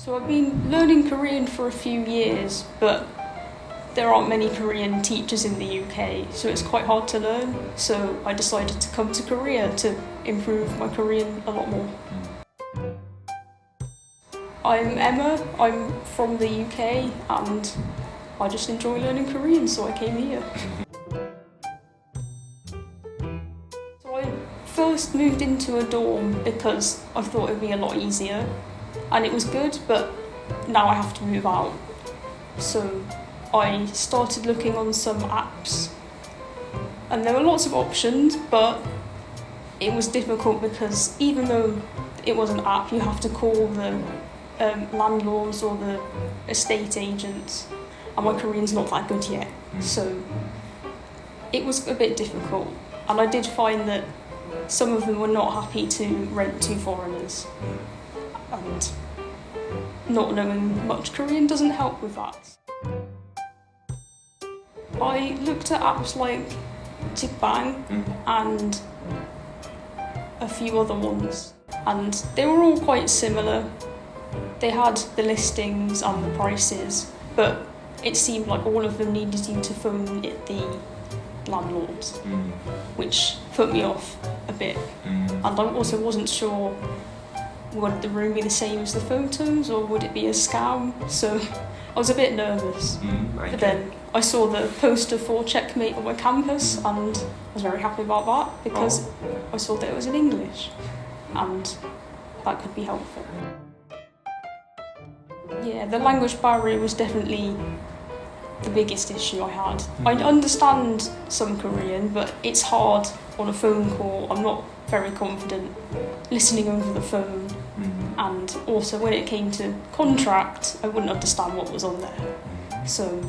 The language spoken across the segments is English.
So I've been learning Korean for a few years, but there aren't many Korean teachers in the UK, so it's quite hard to learn. So I decided to come to Korea to improve my Korean a lot more. I'm Emma, I'm from the UK and I just enjoy learning Korean, so I came here. So I first moved into a dorm because I thought it would be a lot easier, and it was good, but now I have to move out. So I started looking on some apps, and there were lots of options, but it was difficult because even though it was an app, you have to call the landlords or the estate agents, and my Korean's not that good yet, so it was a bit difficult. And I did find that some of them were not happy to rent to foreigners, and not knowing much Korean doesn't help with that. I looked at apps like CheckmateKorea and a few other ones, and they were all quite similar. They had the listings and the prices, but it seemed like all of them needed you to phone the landlords, which put me off a bit. And I also wasn't sure, would the room be the same as the photos or would it be a scam? So I was a bit nervous. But then I saw the poster for Checkmate on my campus and I was very happy about that because I saw that it was in English and that could be helpful. Yeah, the language barrier was definitely the biggest issue I had. I understand some Korean, but it's hard on a phone call. I'm not very confident listening over the phone. And also when it came to contract, I wouldn't understand what was on there. So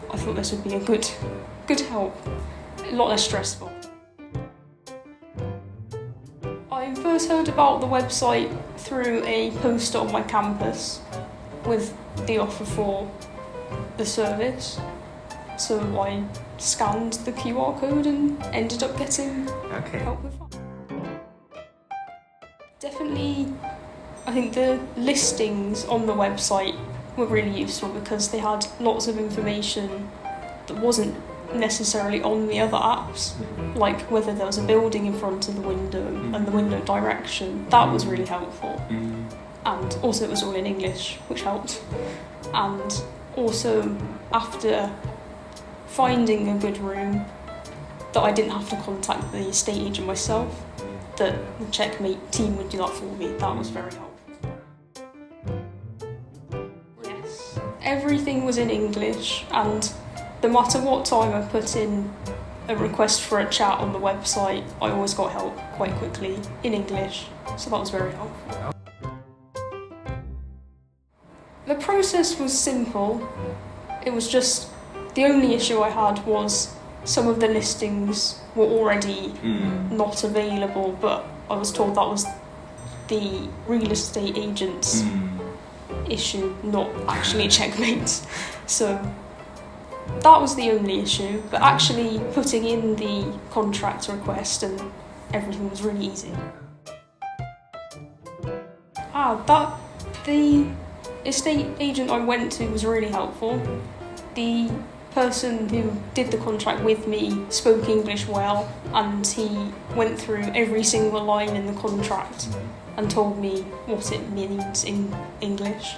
I thought this would be a good help, a lot less stressful. I first heard about the website through a poster on my campus with the offer for the service. So I scanned the QR code and ended up getting help with that. Definitely, I think the listings on the website were really useful because they had lots of information that wasn't necessarily on the other apps, like whether there was a building in front of the window and the window direction. That was really helpful. And also it was all in English, which helped. And also after finding a good room that I didn't have to contact the estate agent myself, that the Checkmate team would do that for me. That was very helpful. Yes, everything was in English, and no matter what time I put in a request for a chat on the website, I always got help quite quickly in English, so that was very helpful. The process was simple. It was just, the only issue I had was some of the listings were already not available, but I was told that was the real estate agent's issue, not actually Checkmate's. So that was the only issue, but actually putting in the contract request and everything was really easy. The estate agent I went to was really helpful. The person who did the contract with me spoke English well, and he went through every single line in the contract and told me what it means in English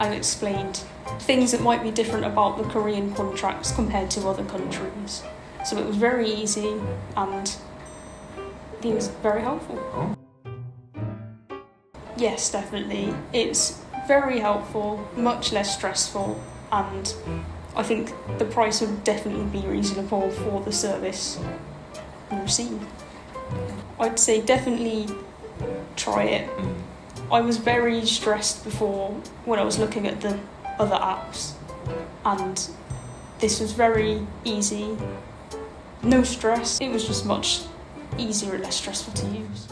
and explained things that might be different about the Korean contracts compared to other countries. So it was very easy and he was very helpful. Yes, definitely. It's very helpful, much less stressful, and I think the price would definitely be reasonable for the service we receive. I'd say definitely try it. I was very stressed before when I was looking at the other apps, and this was very easy, no stress. It was just much easier and less stressful to use.